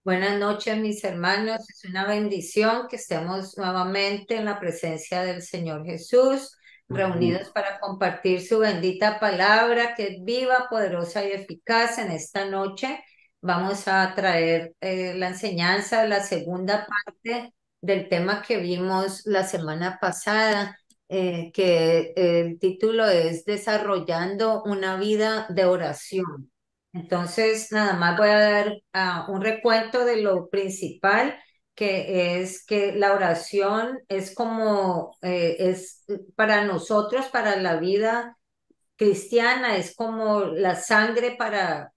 Buenas noches, mis hermanos. Es una bendición que estemos nuevamente en la presencia del Señor Jesús, reunidos para compartir su bendita palabra, que es viva, poderosa y eficaz. En esta noche vamos a traer la enseñanza, la segunda parte del tema que vimos la semana pasada, que el título es Desarrollando una vida de oración. Entonces, nada más voy a dar un recuento de lo principal, que es que la oración es como, es para nosotros, para la vida cristiana, es como la sangre para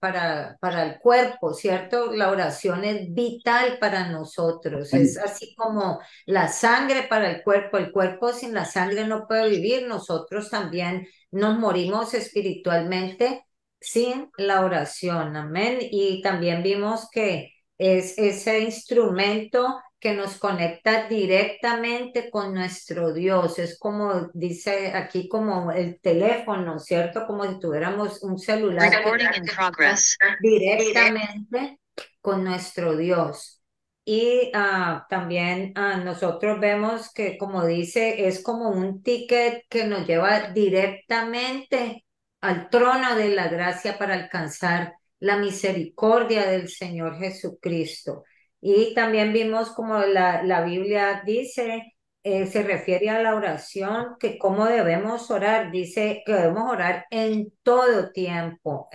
el cuerpo, ¿cierto? La oración es vital para nosotros, es así como la sangre para el cuerpo sin la sangre no puede vivir, nosotros también nos morimos espiritualmente sin la oración, amén. Y también vimos que es ese instrumento que nos conecta directamente con nuestro Dios. Es como dice aquí, como el teléfono, ¿cierto? Como si tuviéramos un celular que Recording in conecta progress. directamente con nuestro Dios. Y también nosotros vemos que, como dice, es como un ticket que nos lleva directamente al trono de la gracia para alcanzar la misericordia del Señor Jesucristo. Y también vimos como la Biblia dice, se refiere a la oración, que cómo debemos orar. Dice que debemos orar en todo tiempo,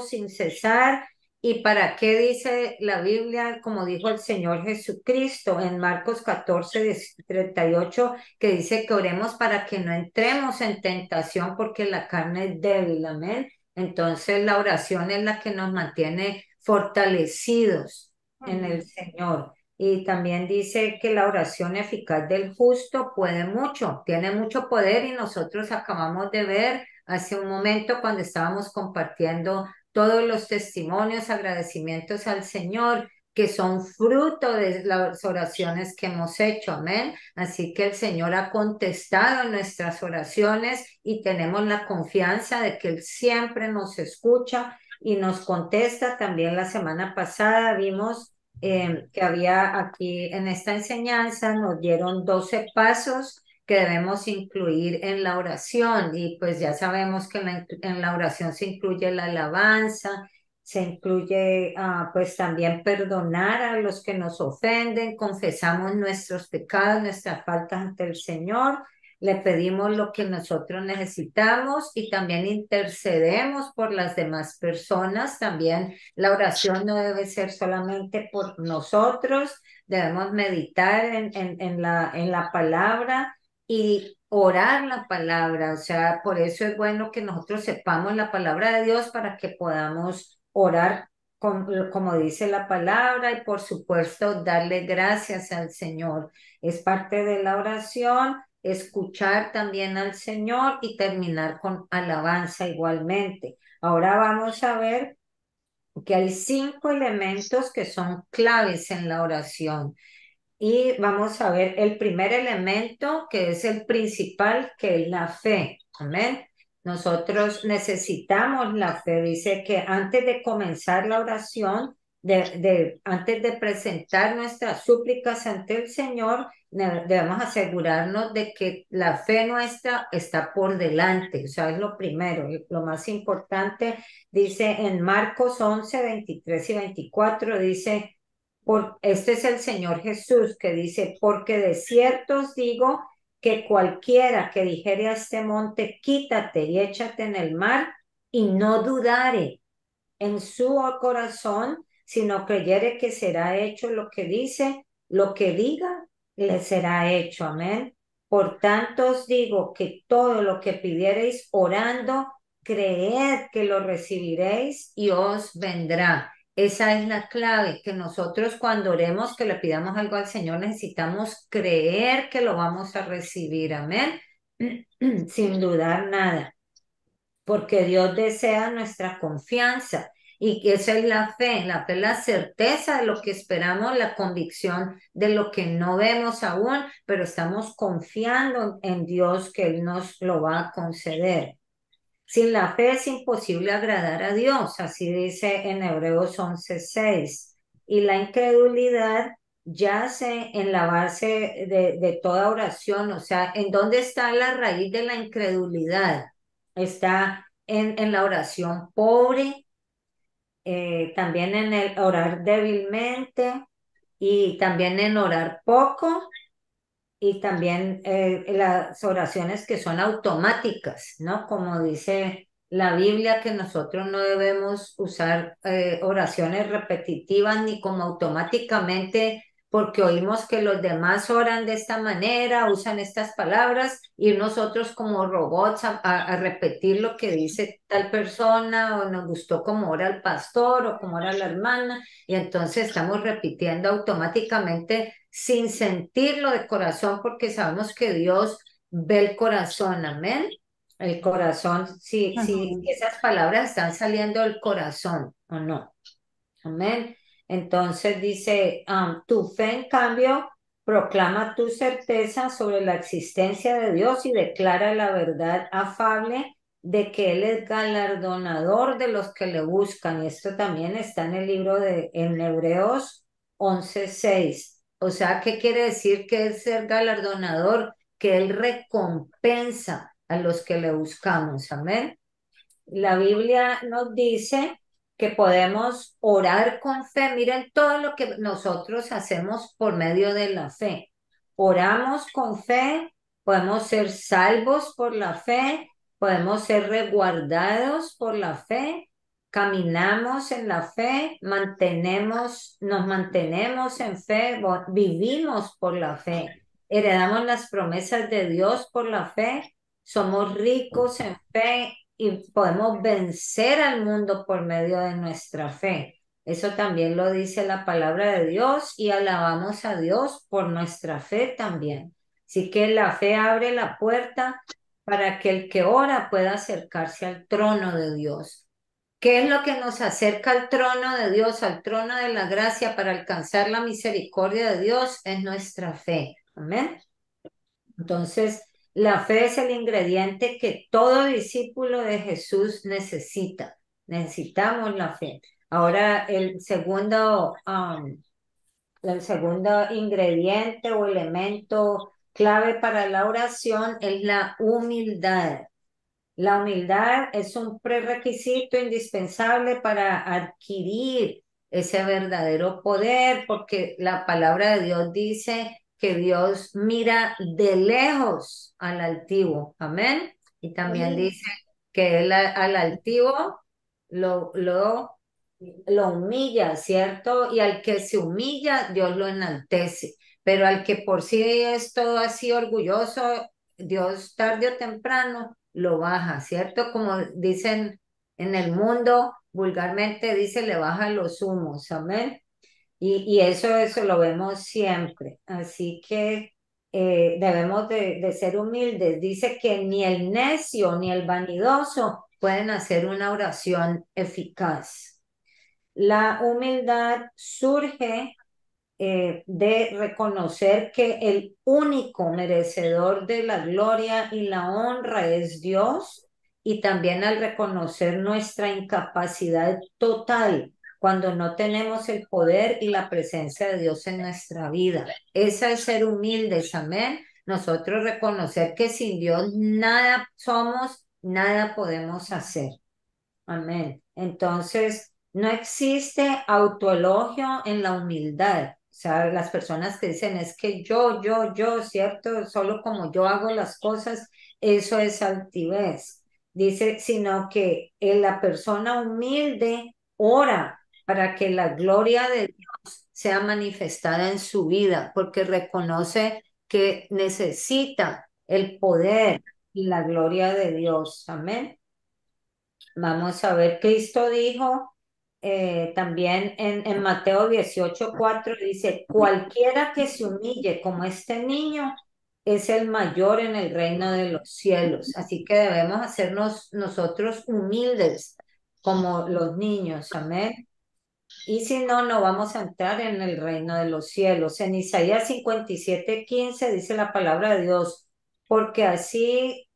sin cesar. ¿Y para qué dice la Biblia, como dijo el Señor Jesucristo en Marcos 14:38, que dice que oremos para que no entremos en tentación porque la carne es débil, amén? Entonces la oración es la que nos mantiene fortalecidos en el Señor. Y también dice que la oración eficaz del justo puede mucho, tiene mucho poder y nosotros acabamos de ver hace un momento cuando estábamos compartiendo todos los testimonios, agradecimientos al Señor que son fruto de las oraciones que hemos hecho, amén. Así que el Señor ha contestado nuestras oraciones y tenemos la confianza de que Él siempre nos escucha y nos contesta. También la semana pasada vimos que había aquí en esta enseñanza, nos dieron 12 pasos que debemos incluir en la oración y pues ya sabemos que en la oración se incluye la alabanza, se incluye pues también perdonar a los que nos ofenden, confesamos nuestros pecados, nuestras faltas ante el Señor, le pedimos lo que nosotros necesitamos y también intercedemos por las demás personas. También la oración no debe ser solamente por nosotros, debemos meditar en la palabra y orar la palabra. O sea, por eso es bueno que nosotros sepamos la palabra de Dios para que podamos orar como dice la palabra y por supuesto darle gracias al Señor. Es parte de la oración escuchar también al Señor y terminar con alabanza igualmente. Ahora vamos a ver que hay 5 elementos que son claves en la oración. Y vamos a ver el primer elemento, que es el principal, que es la fe. Amén. Nosotros necesitamos la fe. Dice que antes de comenzar la oración, antes de presentar nuestras súplicas ante el Señor, debemos asegurarnos de que la fe nuestra está por delante. O sea, es lo primero, lo más importante. Dice en Marcos 11:23 y 24, dice este es el Señor Jesús que dice, porque de cierto os digo que cualquiera que dijere a este monte, quítate y échate en el mar, y no dudare en su corazón, sino creyere que será hecho lo que dice, lo que diga, le será hecho. Amén. Por tanto os digo que todo lo que pidiereis orando, creed que lo recibiréis y os vendrá. Esa es la clave, que nosotros cuando oremos, que le pidamos algo al Señor, necesitamos creer que lo vamos a recibir. Amén. Sin dudar nada, porque Dios desea nuestra confianza y que esa es la fe es la certeza de lo que esperamos, la convicción de lo que no vemos aún, pero estamos confiando en Dios que Él nos lo va a conceder. Sin la fe es imposible agradar a Dios, así dice en Hebreos 11:6. Y la incredulidad yace en la base de toda oración, o sea, ¿en dónde está la raíz de la incredulidad? Está en la oración pobre, también en el orar débilmente y también en orar poco y también las oraciones que son automáticas, ¿no? Como dice la Biblia, que nosotros no debemos usar oraciones repetitivas ni como automáticamente, porque oímos que los demás oran de esta manera, usan estas palabras, y nosotros como robots a repetir lo que dice tal persona, o nos gustó cómo ora el pastor o cómo ora la hermana, y entonces estamos repitiendo automáticamente sin sentirlo de corazón, porque sabemos que Dios ve el corazón, amén. El corazón, si Ajá. esas palabras están saliendo del corazón o no, amén. Entonces dice, tu fe en cambio proclama tu certeza sobre la existencia de Dios y declara la verdad afable de que Él es galardonador de los que le buscan. Y esto también está en el libro en Hebreos 11:6. O sea, ¿qué quiere decir que es ser galardonador? Que Él recompensa a los que le buscamos. Amén. La Biblia nos dice que podemos orar con fe. Miren todo lo que nosotros hacemos por medio de la fe. Oramos con fe, podemos ser salvos por la fe, podemos ser resguardados por la fe, caminamos en la fe, nos mantenemos en fe, vivimos por la fe, heredamos las promesas de Dios por la fe, somos ricos en fe y podemos vencer al mundo por medio de nuestra fe. Eso también lo dice la palabra de Dios y alabamos a Dios por nuestra fe también. Así que la fe abre la puerta para que el que ora pueda acercarse al trono de Dios. ¿Qué es lo que nos acerca al trono de Dios, al trono de la gracia para alcanzar la misericordia de Dios? Es nuestra fe. Amén. Entonces, la fe es el ingrediente que todo discípulo de Jesús necesita. Necesitamos la fe. Ahora, el segundo ingrediente o elemento clave para la oración es la humildad. La humildad es un prerequisito indispensable para adquirir ese verdadero poder, porque la palabra de Dios dice que Dios mira de lejos al altivo. Amén. Y también Amén. dice que él al altivo lo, lo, lo humilla, ¿cierto? Y al que se humilla, Dios lo enaltece. Pero al que por sí es todo así orgulloso, Dios tarde o temprano lo baja, ¿cierto? Como dicen en el mundo, vulgarmente dice, le baja los humos, amén. Y eso lo vemos siempre. Así que debemos de ser humildes. Dice que ni el necio ni el vanidoso pueden hacer una oración eficaz. La humildad surge de reconocer que el único merecedor de la gloria y la honra es Dios, y también al reconocer nuestra incapacidad total cuando no tenemos el poder y la presencia de Dios en nuestra vida. Esa es ser humildes, amén. Nosotros reconocer que sin Dios nada somos, nada podemos hacer. Amén. Entonces, no existe autoelogio en la humildad. O sea, las personas que dicen es que yo, ¿cierto? Solo como yo hago las cosas, eso es altivez. Dice, sino que la persona humilde ora para que la gloria de Dios sea manifestada en su vida, porque reconoce que necesita el poder y la gloria de Dios. Amén. Vamos a ver, Cristo dijo también en Mateo 18:4 dice, cualquiera que se humille como este niño es el mayor en el reino de los cielos. Así que debemos hacernos nosotros humildes como los niños, amén. Y si no, no vamos a entrar en el reino de los cielos. En Isaías 57:15 dice la palabra de Dios, porque así...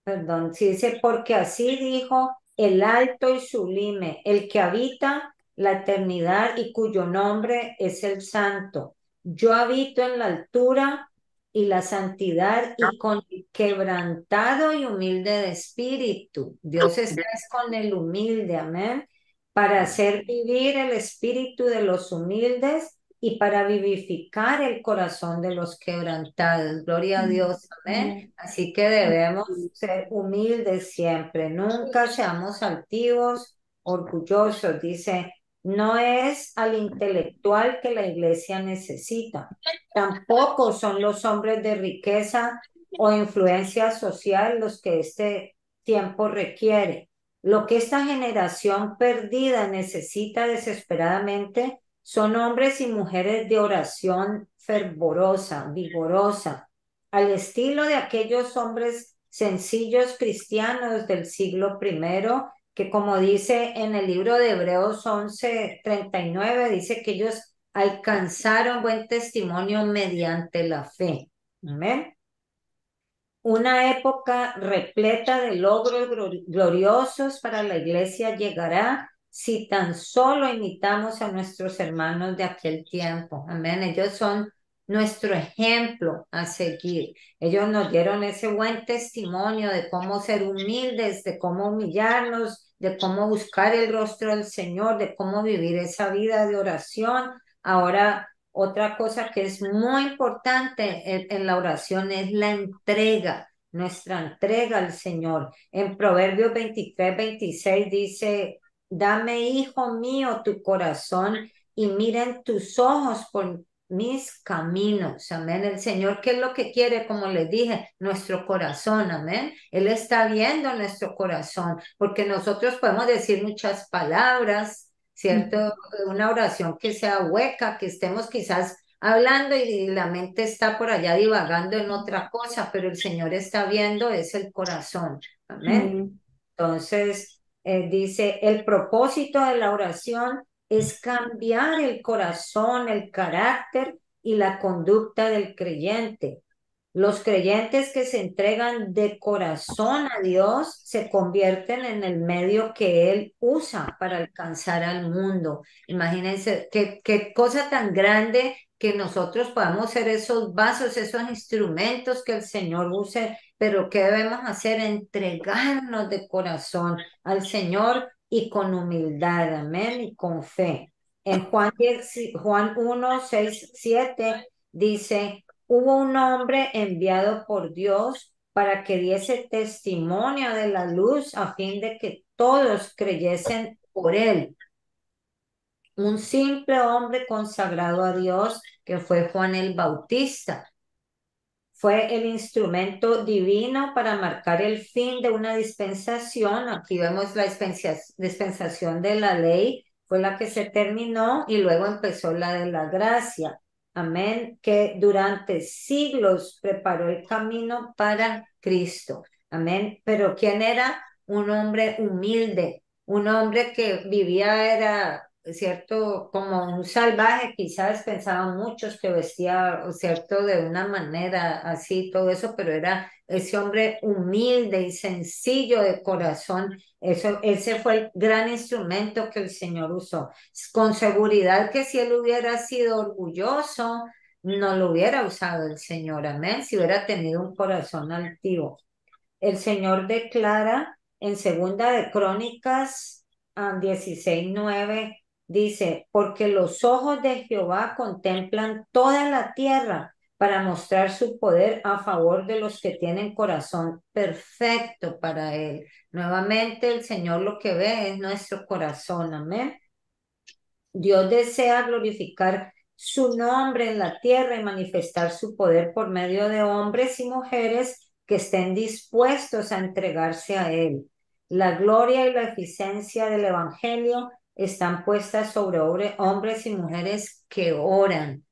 Perdón, sí dice, porque así dijo el alto y sublime, el que habita la eternidad y cuyo nombre es el Santo. Yo habito en la altura y la santidad y con el quebrantado y humilde de espíritu. Dios está es con el humilde, amén, para hacer vivir el espíritu de los humildes y para vivificar el corazón de los quebrantados. Gloria a Dios, amén. Amén. Así que debemos ser humildes siempre, nunca seamos altivos, orgullosos. Dice, no es al intelectual que la iglesia necesita, tampoco son los hombres de riqueza o influencia social los que este tiempo requiere. Lo que esta generación perdida necesita desesperadamente son hombres y mujeres de oración fervorosa, vigorosa, al estilo de aquellos hombres sencillos cristianos del siglo primero, que como dice en el libro de Hebreos 11:39, dice que ellos alcanzaron buen testimonio mediante la fe. Amén. Una época repleta de logros gloriosos para la iglesia llegará si tan solo imitamos a nuestros hermanos de aquel tiempo. Amén. Ellos son nuestro ejemplo a seguir. Ellos nos dieron ese buen testimonio de cómo ser humildes, de cómo humillarnos, de cómo buscar el rostro del Señor, de cómo vivir esa vida de oración. Ahora otra cosa que es muy importante en la oración es la entrega, nuestra entrega al Señor. En Proverbios 23:26 dice, dame, hijo mío, tu corazón y miren tus ojos por mis caminos. Amén. El Señor, ¿qué es lo que quiere? Como les dije, nuestro corazón. Amén. Él está viendo nuestro corazón, porque nosotros podemos decir muchas palabras, ¿cierto? Una oración que sea hueca, que estemos quizás hablando y la mente está por allá divagando en otra cosa, pero el Señor está viendo es el corazón. Amén. Amén. Entonces, dice, el propósito de la oración es cambiar el corazón, el carácter y la conducta del creyente. Los creyentes que se entregan de corazón a Dios se convierten en el medio que Él usa para alcanzar al mundo. Imagínense qué cosa tan grande que nosotros podamos ser esos vasos, esos instrumentos que el Señor use, pero ¿qué debemos hacer? Entregarnos de corazón al Señor y con humildad, amén, y con fe. En Juan 1, 6, 7 dice, hubo un hombre enviado por Dios para que diese testimonio de la luz a fin de que todos creyesen por él. Un simple hombre consagrado a Dios que fue Juan el Bautista. Fue el instrumento divino para marcar el fin de una dispensación. Aquí vemos la dispensación de la ley, fue la que se terminó y luego empezó la de la gracia. Amén, que durante siglos preparó el camino para Cristo. Amén, pero ¿quién era? Un hombre humilde, un hombre que vivía, era cierto, como un salvaje, quizás pensaban muchos que vestía, cierto, de una manera así, todo eso, pero era ese hombre humilde y sencillo de corazón. Eso, ese fue el gran instrumento que el Señor usó. Con seguridad que si él hubiera sido orgulloso, no lo hubiera usado el Señor, amén, si hubiera tenido un corazón altivo. El Señor declara en Segunda de Crónicas 16:9, dice, porque los ojos de Jehová contemplan toda la tierra para mostrar su poder a favor de los que tienen corazón perfecto para Él. Nuevamente el Señor lo que ve es nuestro corazón, amén. Dios desea glorificar su nombre en la tierra y manifestar su poder por medio de hombres y mujeres que estén dispuestos a entregarse a Él. La gloria y la eficiencia del Evangelio están puestas sobre hombres y mujeres que oran.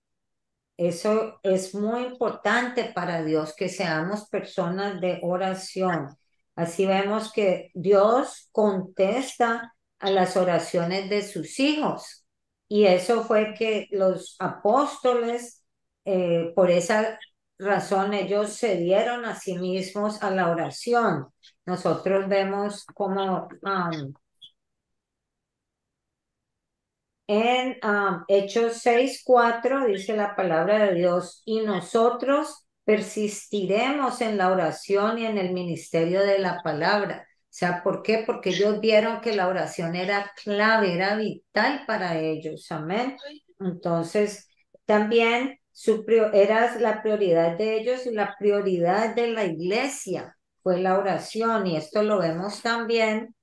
Eso es muy importante para Dios, que seamos personas de oración. Así vemos que Dios contesta a las oraciones de sus hijos. Y eso fue que los apóstoles, por esa razón, ellos se dieron a sí mismos a la oración. Nosotros vemos como en Hechos 6:4 dice la palabra de Dios, y nosotros persistiremos en la oración y en el ministerio de la palabra. O sea, ¿por qué? Porque ellos vieron que la oración era clave, era vital para ellos. Amén. Entonces, también era la prioridad de ellos y la prioridad de la iglesia fue la oración. Y esto lo vemos también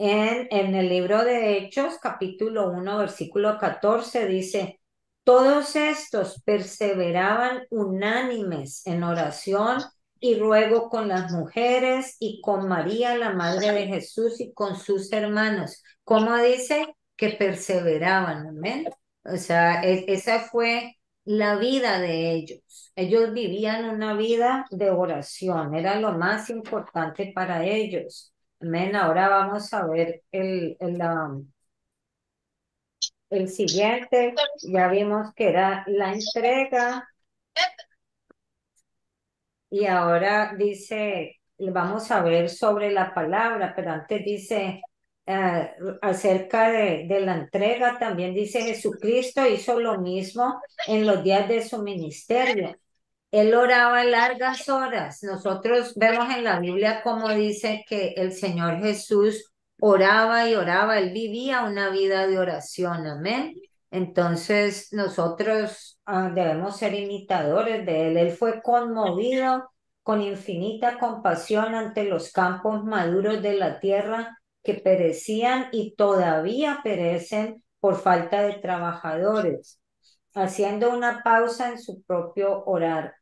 en el libro de Hechos, capítulo 1 versículo 14 dice, todos estos perseveraban unánimes en oración y ruego con las mujeres y con María, la madre de Jesús, y con sus hermanos. ¿Cómo dice? Que perseveraban, amén. O sea, esa fue la vida de ellos. Ellos vivían una vida de oración, era lo más importante para ellos. Amén. Ahora vamos a ver el siguiente. Ya vimos que era la entrega y ahora dice, vamos a ver sobre la palabra, pero antes dice acerca de la entrega, también dice Jesucristo hizo lo mismo en los días de su ministerio. Él oraba largas horas. Nosotros vemos en la Biblia cómo dice que el Señor Jesús oraba y oraba. Él vivía una vida de oración. Amén. Entonces nosotros debemos ser imitadores de Él. Él fue conmovido con infinita compasión ante los campos maduros de la tierra que perecían y todavía perecen por falta de trabajadores, haciendo una pausa en su propio orar.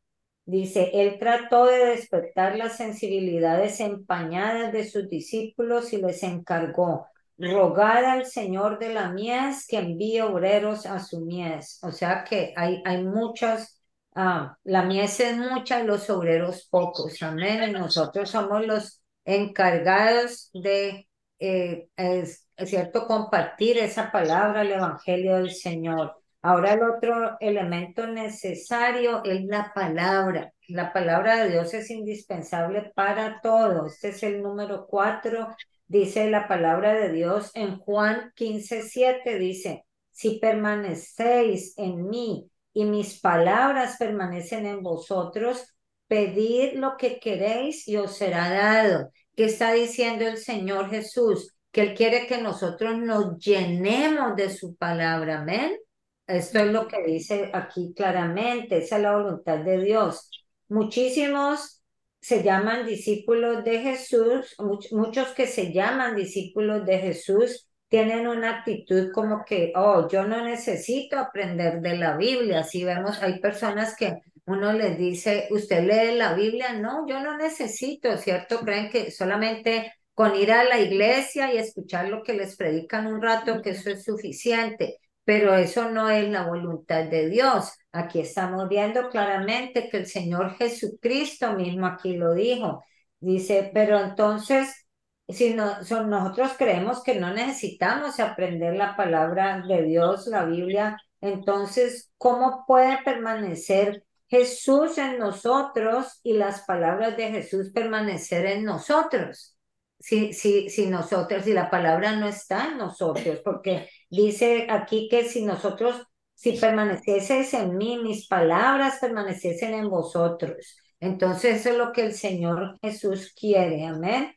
Dice, él trató de despertar las sensibilidades empañadas de sus discípulos y les encargó, rogad al Señor de la mies que envíe obreros a su mies. O sea que hay muchas, la mies es mucha y los obreros pocos. Amén. Y nosotros somos los encargados de, es cierto, compartir esa palabra, el Evangelio del Señor. Ahora el otro elemento necesario es la palabra. La palabra de Dios es indispensable para todo. Este es el número 4. Dice la palabra de Dios en Juan 15:7. Dice, si permanecéis en mí y mis palabras permanecen en vosotros, pedid lo que queréis y os será dado. ¿Qué está diciendo el Señor Jesús? Que Él quiere que nosotros nos llenemos de su palabra. Amén. Esto es lo que dice aquí claramente, esa es la voluntad de Dios. Muchísimos se llaman discípulos de Jesús, muchos que se llaman discípulos de Jesús tienen una actitud como que, oh, yo no necesito aprender de la Biblia. Si vemos, hay personas que uno les dice, ¿usted lee la Biblia? No, yo no necesito, ¿cierto? Creen que solamente con ir a la iglesia y escuchar lo que les predican un rato, que eso es suficiente, pero eso no es la voluntad de Dios. Aquí estamos viendo claramente que el Señor Jesucristo mismo aquí lo dijo. Dice, pero entonces, si no, nosotros creemos que no necesitamos aprender la palabra de Dios, la Biblia, entonces, ¿cómo puede permanecer Jesús en nosotros y las palabras de Jesús permanecer en nosotros? Si nosotros, si la palabra no está en nosotros, porque dice aquí que si nosotros, si permanecieseis en mí, mis palabras permaneciesen en vosotros. Entonces eso es lo que el Señor Jesús quiere, amén.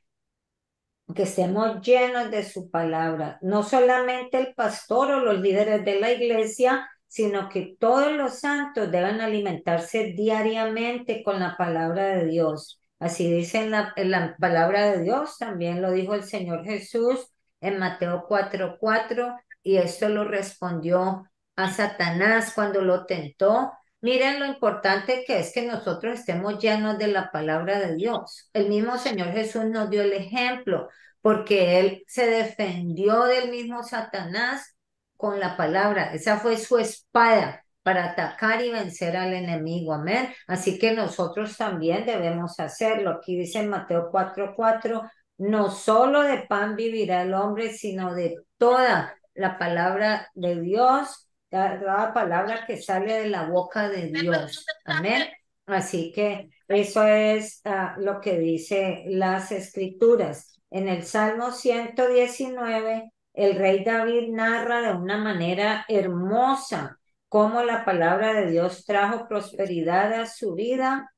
Que estemos llenos de su palabra. No solamente el pastor o los líderes de la iglesia, sino que todos los santos deben alimentarse diariamente con la palabra de Dios. Así dice en la palabra de Dios, también lo dijo el Señor Jesús en Mateo 4:4, y esto lo respondió a Satanás cuando lo tentó. Miren lo importante que es que nosotros estemos llenos de la palabra de Dios. El mismo Señor Jesús nos dio el ejemplo, porque él se defendió del mismo Satanás con la palabra. Esa fue su espada para atacar y vencer al enemigo. Amén. Así que nosotros también debemos hacerlo. Aquí dice en Mateo 4:4, no solo de pan vivirá el hombre, sino de toda la palabra de Dios, la palabra que sale de la boca de Dios. Amén. Así que eso es lo que dice las escrituras. En el Salmo 119, el rey David narra de una manera hermosa cómo la palabra de Dios trajo prosperidad a su vida,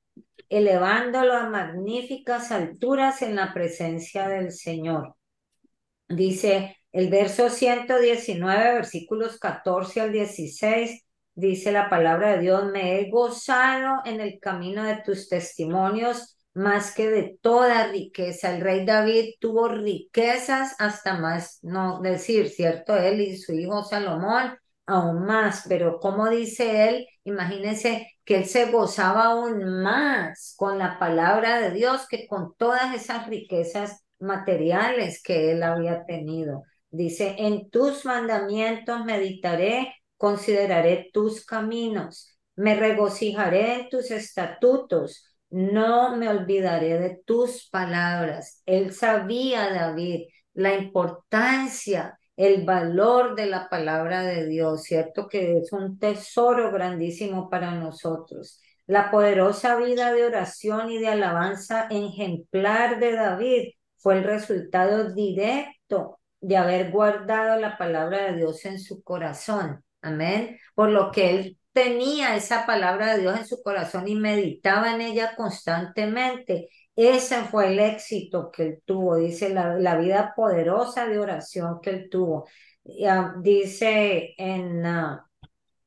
elevándolo a magníficas alturas en la presencia del Señor. Dice el verso 119, versículos 14 al 16, dice la palabra de Dios: me he gozado en el camino de tus testimonios más que de toda riqueza. El rey David tuvo riquezas hasta más, no decir, ¿cierto? Él y su hijo Salomón aún más, pero como dice él, imagínense que él se gozaba aún más con la palabra de Dios que con todas esas riquezas materiales que él había tenido. Dice, en tus mandamientos meditaré, consideraré tus caminos, me regocijaré en tus estatutos, no me olvidaré de tus palabras. Él sabía, David, la importancia, el valor de la palabra de Dios, ¿cierto? Que es un tesoro grandísimo para nosotros. La poderosa vida de oración y de alabanza ejemplar de David fue el resultado directo de haber guardado la palabra de Dios en su corazón. Amén. Por lo que él tenía esa palabra de Dios en su corazón y meditaba en ella constantemente. Ese fue el éxito que él tuvo, dice la vida poderosa de oración que él tuvo. Dice en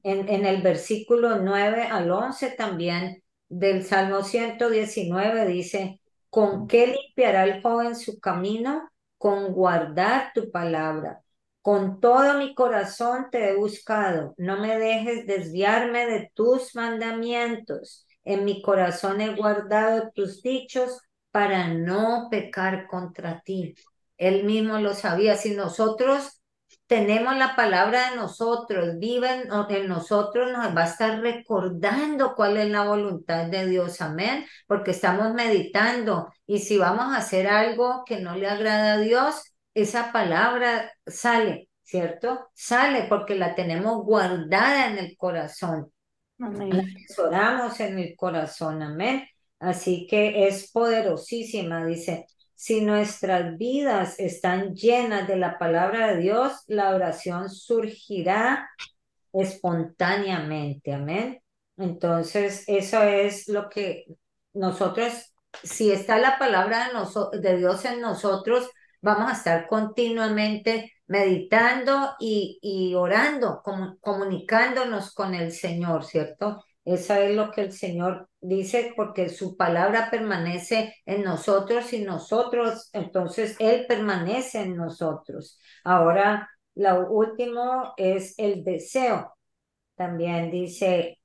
el versículo 9 al 11 también del Salmo 119 dice, ¿con qué limpiará el joven su camino? Con guardar tu palabra. Con todo mi corazón te he buscado. No me dejes desviarme de tus mandamientos. En mi corazón he guardado tus dichos para no pecar contra ti. Él mismo lo sabía. Si nosotros tenemos la palabra de nosotros, vive en nosotros, nos va a estar recordando cuál es la voluntad de Dios, amén, porque estamos meditando y si vamos a hacer algo que no le agrada a Dios, esa palabra sale, ¿cierto? Sale porque la tenemos guardada en el corazón, la Amén. atesoramos en el corazón, amén. Así que es poderosísima, dice. Si nuestras vidas están llenas de la palabra de Dios, la oración surgirá espontáneamente, amén. Entonces, eso es lo que nosotros, si está la palabra de Dios en nosotros, vamos a estar continuamente meditando y orando, comunicándonos con el Señor, ¿cierto? Eso es lo que el Señor dice, porque su palabra permanece en nosotros y nosotros, entonces Él permanece en nosotros. Ahora, lo último es el deseo. También dice,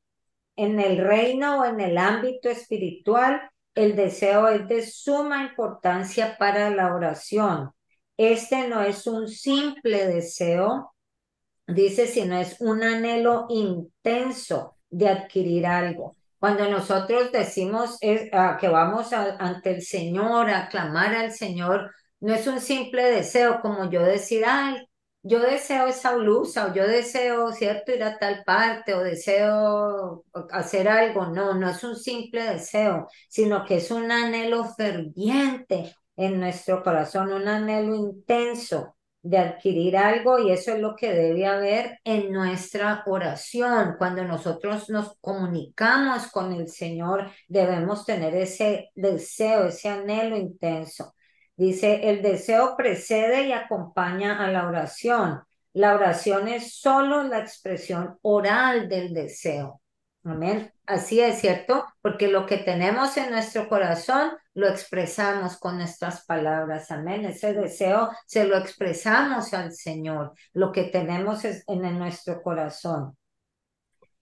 en el reino o en el ámbito espiritual, el deseo es de suma importancia para la oración. Este no es un simple deseo, dice, sino es un anhelo intenso de adquirir algo. Cuando nosotros decimos que vamos ante el Señor, a clamar al Señor, no es un simple deseo como yo decir, ay, yo deseo esa blusa o yo deseo, ¿cierto?, ir a tal parte o deseo hacer algo. No, no es un simple deseo, sino que es un anhelo ferviente en nuestro corazón, un anhelo intenso de adquirir algo y eso es lo que debe haber en nuestra oración. Cuando nosotros nos comunicamos con el Señor, debemos tener ese deseo, ese anhelo intenso. Dice, el deseo precede y acompaña a la oración. La oración es solo la expresión oral del deseo. Amén. Así es, ¿cierto? Porque lo que tenemos en nuestro corazón lo expresamos con nuestras palabras. Amén. Ese deseo se lo expresamos al Señor. Lo que tenemos es en nuestro corazón.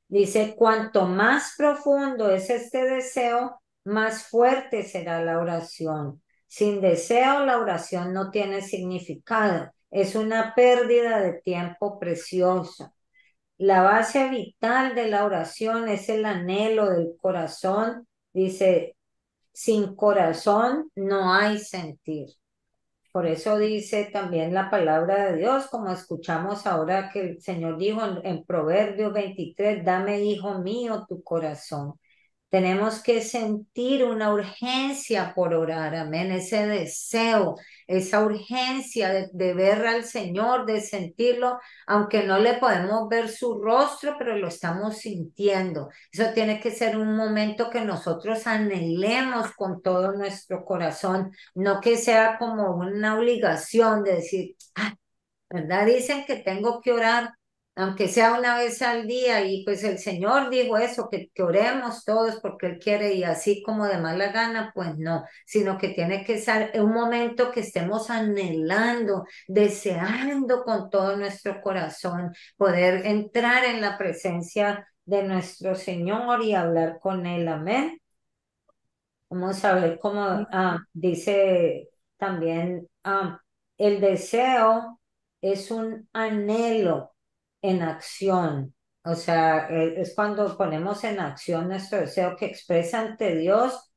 Dice, cuanto más profundo es este deseo, más fuerte será la oración. Sin deseo, la oración no tiene significado. Es una pérdida de tiempo precioso. La base vital de la oración es el anhelo del corazón. Dice, sin corazón no hay sentir. Por eso dice también la palabra de Dios, como escuchamos ahora que el Señor dijo en Proverbios 23, dame, hijo mío, tu corazón. Tenemos que sentir una urgencia por orar, amén, ese deseo, esa urgencia de ver al Señor, de sentirlo, aunque no le podemos ver su rostro, pero lo estamos sintiendo. Eso tiene que ser un momento que nosotros anhelemos con todo nuestro corazón, no que sea como una obligación de decir, ¿verdad? Dicen que tengo que orar, aunque sea una vez al día, y pues el Señor dijo eso, que oremos todos porque Él quiere, y así como de mala gana, pues no, sino que tiene que ser un momento que estemos anhelando, deseando con todo nuestro corazón poder entrar en la presencia de nuestro Señor y hablar con Él, amén. Vamos a ver cómo dice también, el deseo es un anhelo en acción. O sea, es cuando ponemos en acción nuestro deseo que expresa ante Dios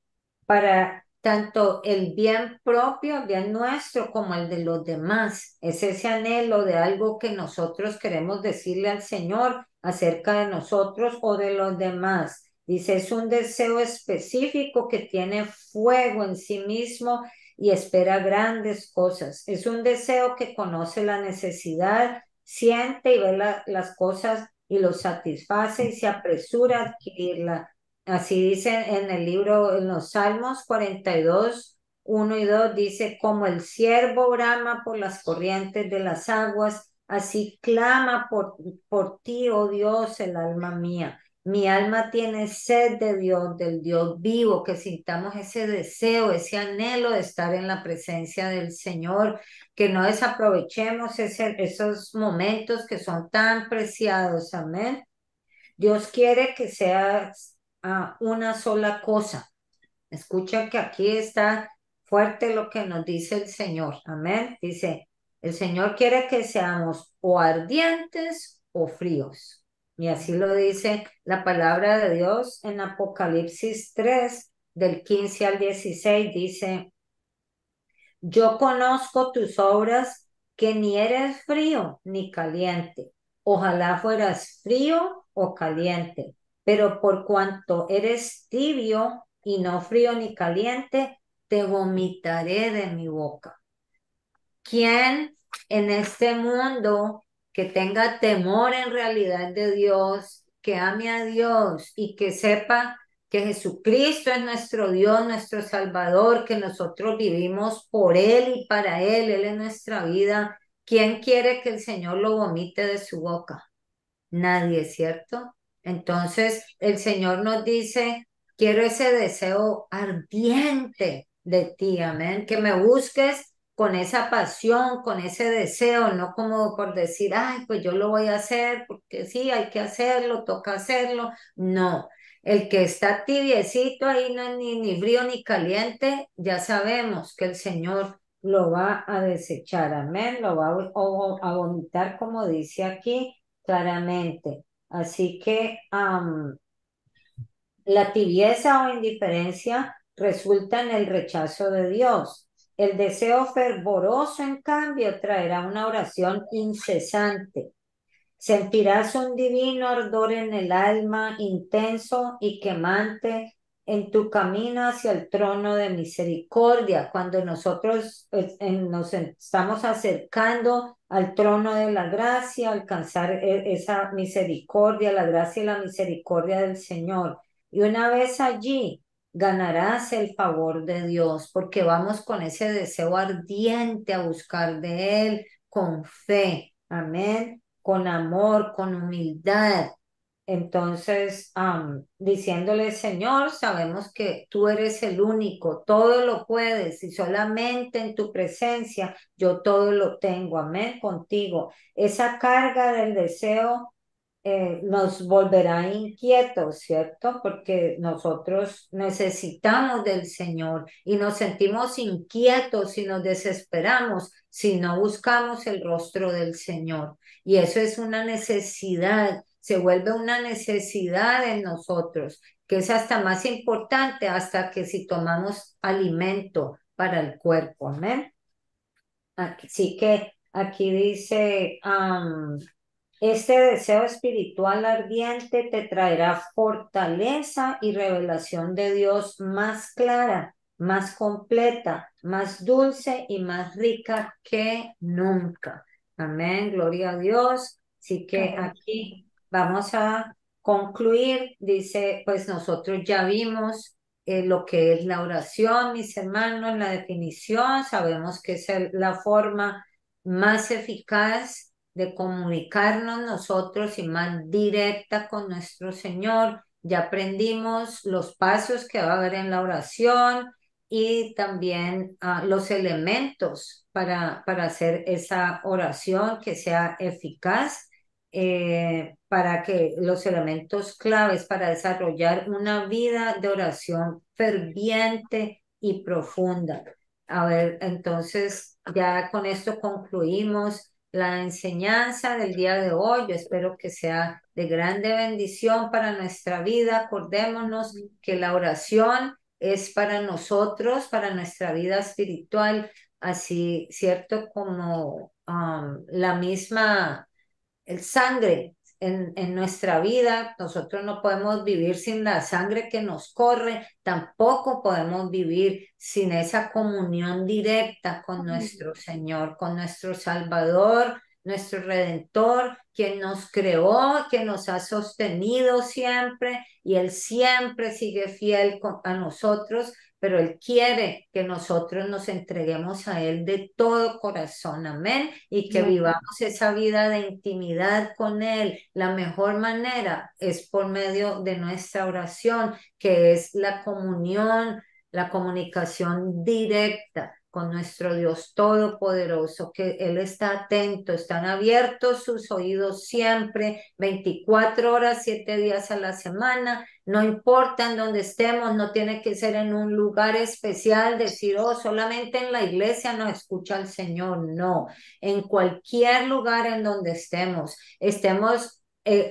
para tanto el bien propio, el bien nuestro, como el de los demás. Es ese anhelo de algo que nosotros queremos decirle al Señor acerca de nosotros o de los demás. Dice, es un deseo específico que tiene fuego en sí mismo y espera grandes cosas. Es un deseo que conoce la necesidad, siente y ve las cosas y lo satisface y se apresura a adquirirla. Así dice en el libro, en los Salmos 42, 1 y 2, dice, como el ciervo brama por las corrientes de las aguas, así clama por ti, oh Dios, el alma mía. Mi alma tiene sed de Dios, del Dios vivo, que sintamos ese deseo, ese anhelo de estar en la presencia del Señor, que no desaprovechemos esos momentos que son tan preciados. Amén. Dios quiere que seas una sola cosa. Escucha que aquí está fuerte lo que nos dice el Señor. Amén. Dice, el Señor quiere que seamos o ardientes o fríos. Y así lo dice la palabra de Dios en Apocalipsis 3 del 15 al 16. Dice, yo conozco tus obras, que ni eres frío ni caliente. Ojalá fueras frío o caliente, pero por cuanto eres tibio y no frío ni caliente, te vomitaré de mi boca. ¿Quién en este mundo que tenga temor en realidad de Dios, que ame a Dios y que sepa que Jesucristo es nuestro Dios, nuestro Salvador, que nosotros vivimos por Él y para Él, Él es nuestra vida? ¿Quién quiere que el Señor lo vomite de su boca? Nadie, ¿cierto? Entonces el Señor nos dice, quiero ese deseo ardiente de ti, amén, que me busques con esa pasión, con ese deseo, no como por decir, ay, pues yo lo voy a hacer, porque sí, hay que hacerlo, toca hacerlo. No, el que está tibiecito ahí no es ni frío ni caliente, ya sabemos que el Señor lo va a desechar, amén, lo va a vomitar como dice aquí claramente. Así que la tibieza o indiferencia resulta en el rechazo de Dios. El deseo fervoroso, en cambio, traerá una oración incesante. Sentirás un divino ardor en el alma, intenso y quemante, en tu camino hacia el trono de misericordia. Cuando nosotros nos estamos acercando al trono de la gracia, alcanzar esa misericordia, la gracia y la misericordia del Señor. Y una vez allí, ganarás el favor de Dios, porque vamos con ese deseo ardiente a buscar de Él con fe. Amén, con amor, con humildad. Entonces, diciéndole, Señor, sabemos que tú eres el único, todo lo puedes y solamente en tu presencia yo todo lo tengo. Amén, contigo. Esa carga del deseo nos volverá inquietos, ¿cierto? Porque nosotros necesitamos del Señor y nos sentimos inquietos y nos desesperamos si no buscamos el rostro del Señor. Y eso es una necesidad, se vuelve una necesidad en nosotros, que es hasta más importante hasta que si tomamos alimento para el cuerpo. Amén. Así que aquí dice, Este deseo espiritual ardiente te traerá fortaleza y revelación de Dios más clara, más completa, más dulce y más rica que nunca. Amén, gloria a Dios. Así que Amén. aquí vamos a concluir. Dice, pues nosotros ya vimos lo que es la oración, mis hermanos, la definición. Sabemos que es la forma más eficaz de comunicarnos nosotros y más directa con nuestro Señor. Ya aprendimos los pasos que va a haber en la oración y también los elementos para hacer esa oración que sea eficaz, para que los elementos claves para desarrollar una vida de oración ferviente y profunda. A ver, entonces ya con esto concluimos la enseñanza del día de hoy. Yo espero que sea de grande bendición para nuestra vida. Acordémonos que la oración es para nosotros, para nuestra vida espiritual, así, cierto, como la misma el sangre en nuestra vida. Nosotros no podemos vivir sin la sangre que nos corre, tampoco podemos vivir sin esa comunión directa con nuestro Señor, con nuestro Salvador, nuestro Redentor, quien nos creó, quien nos ha sostenido siempre y Él siempre sigue fiel a nosotros, pero Él quiere que nosotros nos entreguemos a Él de todo corazón, amén, y que Amén. vivamos esa vida de intimidad con Él. La mejor manera es por medio de nuestra oración, que es la comunión, la comunicación directa con nuestro Dios Todopoderoso, que Él está atento, están abiertos sus oídos siempre, 24 horas, 7 días a la semana. No importa en dónde estemos, no tiene que ser en un lugar especial, decir, oh, solamente en la iglesia nos escucha el Señor. No, en cualquier lugar en donde estemos,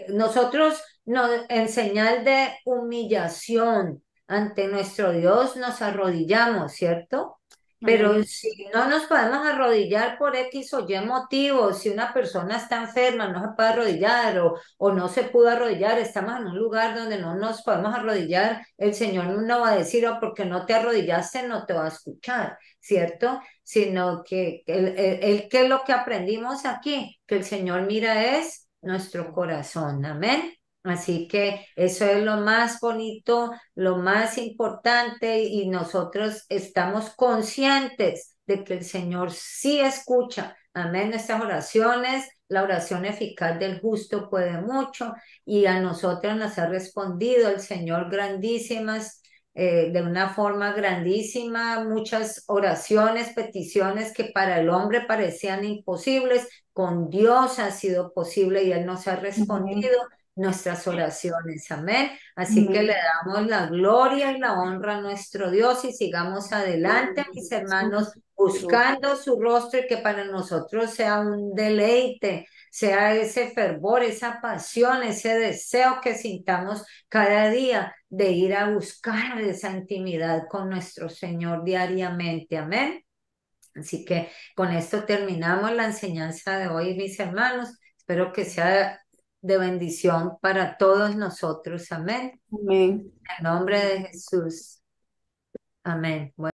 nosotros no, en señal de humillación ante nuestro Dios nos arrodillamos, ¿cierto? Pero Amén. si no nos podemos arrodillar por X o Y motivos, si una persona está enferma, no se puede arrodillar o no se pudo arrodillar, estamos en un lugar donde no nos podemos arrodillar, el Señor no va a decir, oh, porque no te arrodillaste, no te va a escuchar, ¿cierto? Sino que ¿qué es lo que aprendimos aquí? Que el Señor mira es nuestro corazón, amén. Así que eso es lo más bonito, lo más importante, y nosotros estamos conscientes de que el Señor sí escucha, amén, nuestras oraciones. La oración eficaz del justo puede mucho y a nosotros nos ha respondido el Señor grandísimas, de una forma grandísima, muchas oraciones, peticiones que para el hombre parecían imposibles, con Dios ha sido posible y Él nos ha Amén. respondido nuestras oraciones. Amén. Así que le Amén. damos la gloria y la honra a nuestro Dios y sigamos adelante, mis hermanos, buscando su rostro y que para nosotros sea un deleite, sea ese fervor, esa pasión, ese deseo que sintamos cada día de ir a buscar esa intimidad con nuestro Señor diariamente. Amén. Así que con esto terminamos la enseñanza de hoy, mis hermanos. Espero que sea de bendición para todos nosotros. Amén. Amén. En nombre de Jesús. Amén. Bueno.